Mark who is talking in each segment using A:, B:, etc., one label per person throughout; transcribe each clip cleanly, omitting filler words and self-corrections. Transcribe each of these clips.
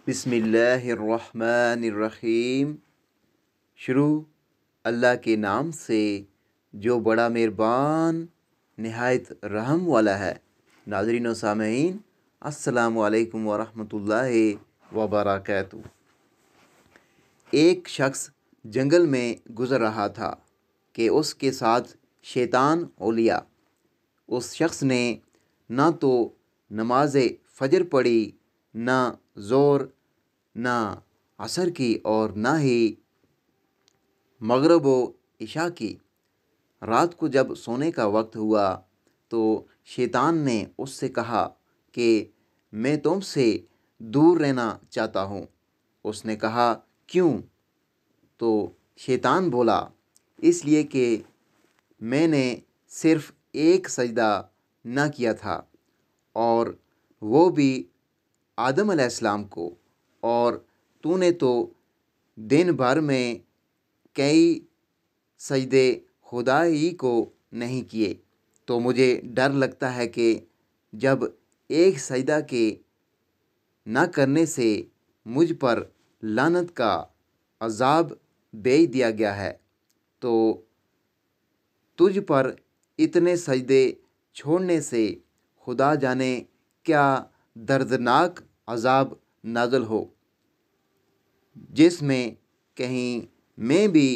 A: بسم اللہ الرحمن الرحیم۔ شروع اللہ کے نام سے جو بڑا مہربان نہایت رحم والا ہے۔ ناظرین و سامعین، السلام علیکم ورحمۃ اللہ وبرکاتہ۔ ایک شخص جنگل میں گزر رہا تھا کہ اس کے ساتھ شیطان ہو لیا۔ اس شخص نے نہ تو نماز فجر پڑھی، نہ ظہر، نہ عصر کی اور نہ ہی مغرب و عشاء کی۔ رات کو جب سونے کا وقت ہوا تو شیطان نے اس سے کہا کہ میں تم سے دور رہنا چاہتا ہوں۔ اس نے کہا کیوں؟ تو شیطان بولا اس لیے کہ میں نے صرف ایک سجدہ نہ کیا تھا، اور وہ بھی آدم علیہ السلام کو، اور تو نے تو دن بھر میں کئی سجدے خدا ہی کو نہیں کیے۔ تو مجھے ڈر لگتا ہے کہ جب ایک سجدہ کے نہ کرنے سے مجھ پر لعنت کا عذاب بھیج دیا گیا ہے، تو تجھ پر اتنے سجدے چھوڑنے سے خدا جانے کیا دردناک عذاب نازل ہو، جس میں کہیں میں بھی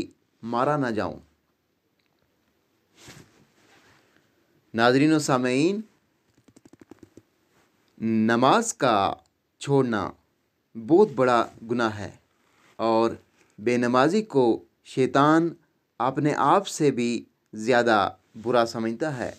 A: مارا نہ جاؤں۔ ناظرین و سامعین، نماز کا چھوڑنا بہت بڑا گناہ ہے، اور بے نمازی کو شیطان اپنے آپ سے بھی زیادہ برا سمجھتا ہے۔